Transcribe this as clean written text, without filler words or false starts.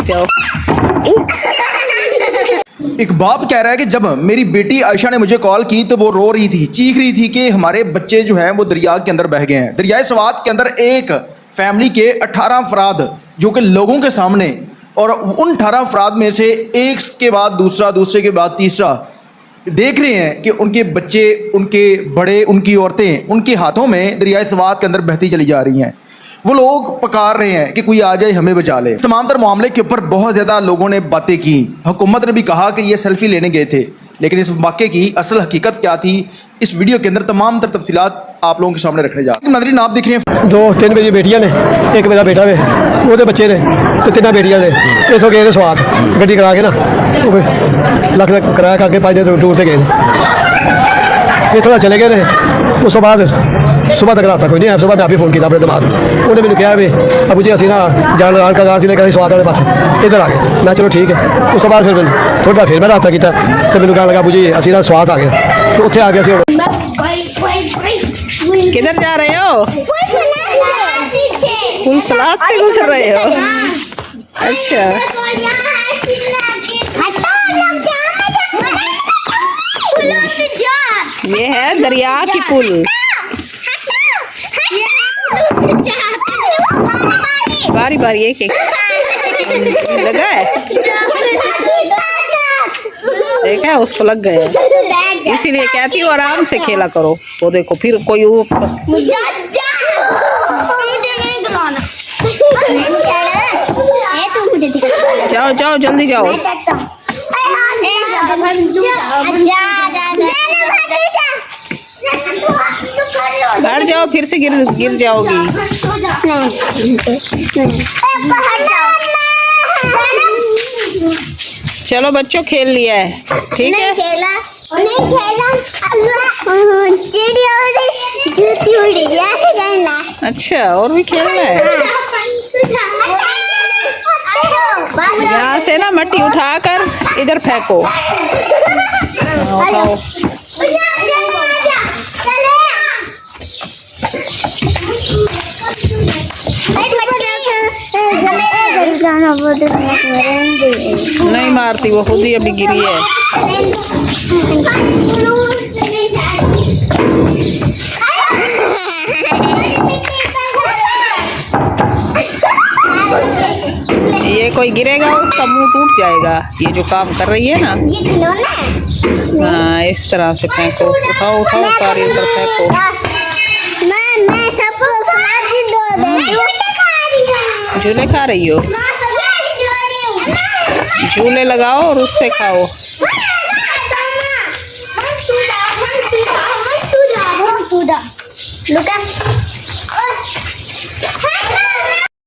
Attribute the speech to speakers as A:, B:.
A: जाओ।
B: एक बाप कह रहा है कि जब मेरी बेटी आयशा ने मुझे कॉल की तो वो रो रही थी, चीख रही थी कि हमारे बच्चे जो हैं वो दरिया के अंदर बह गए हैं। दरियाए स्वात के अंदर एक फैमिली के 18 अफराद जो कि लोगों के सामने, और उन 18 अफराद में से एक के बाद दूसरा, दूसरे के बाद तीसरा देख रहे हैं कि उनके बच्चे, उनके बड़े, उनकी औरतें उनके हाथों में दरियाए स्वात के अंदर बहती चली जा रही हैं। वो लोग पुकार रहे हैं कि कोई आ जाए हमें बचा ले। तमाम तर मामले के ऊपर बहुत ज़्यादा लोगों ने बातें की। हुकूमत ने भी कहा कि ये सेल्फी लेने गए थे, लेकिन इस वाक़े की असल हकीकत क्या थी, इस वीडियो के अंदर तमाम तर तफसीलात आप लोगों के सामने रखने जा रहे हैं। नाज़रीन, आप देख रहे हैं
C: 2-3 मेरी बेटियां ने, एक मेरा बेटा वे, वो बच्चे ने, तो 3 बेटियां ने इतों गए स्वाद गड्डी करा के ना, लख लख कराया करके 5 दिन टूर से गए ये थोड़ा चले गए ने। उस बाद सुबह तक रात तक कोई नहीं आया। सुबह मैं आप ही फोन किया अपने दिमाग उन्हें मैंने कहा भी अबू जी असी ना जान लाल का गाँव से लेकर स्वाद वाले पास इधर आ गए। मैं चलो ठीक है। उस बाद फिर मैंने थोड़ा फिर मैं रास्ता किया तो मैंने कहने लगा अबू जी असी ना स्वाद आ गया, तो उत्थे आ गया।
A: किधर जा रहे हो? फुल सलाद से गुजर रहे हो? अच्छा, ये है दरिया की पुल। बारी बारी एक एक लगा है, देखा है उसको लग गए, इसीलिए कहती हूँ आराम से खेला करो। वो देखो फिर कोई जाओ जाओ जल्दी जाओ। घर जाओ, फिर से गिर जाओगी। चलो बच्चों, खेल लिया है, ठीक है? अच्छा, और भी खेलना है? यहाँ से ना मट्टी उठाकर इधर फेंको। उठाओ। नहीं मारती, वो खुद ही अभी गिरी है। ये कोई गिरेगा उसका मुंह टूट जाएगा। ये जो काम कर रही है ना, हाँ इस तरह से फेंको। उठाओ उठाओ सारी उधर फेंको। झूले खा रही हो? झूले लगाओ और उससे खाओ।
D: Look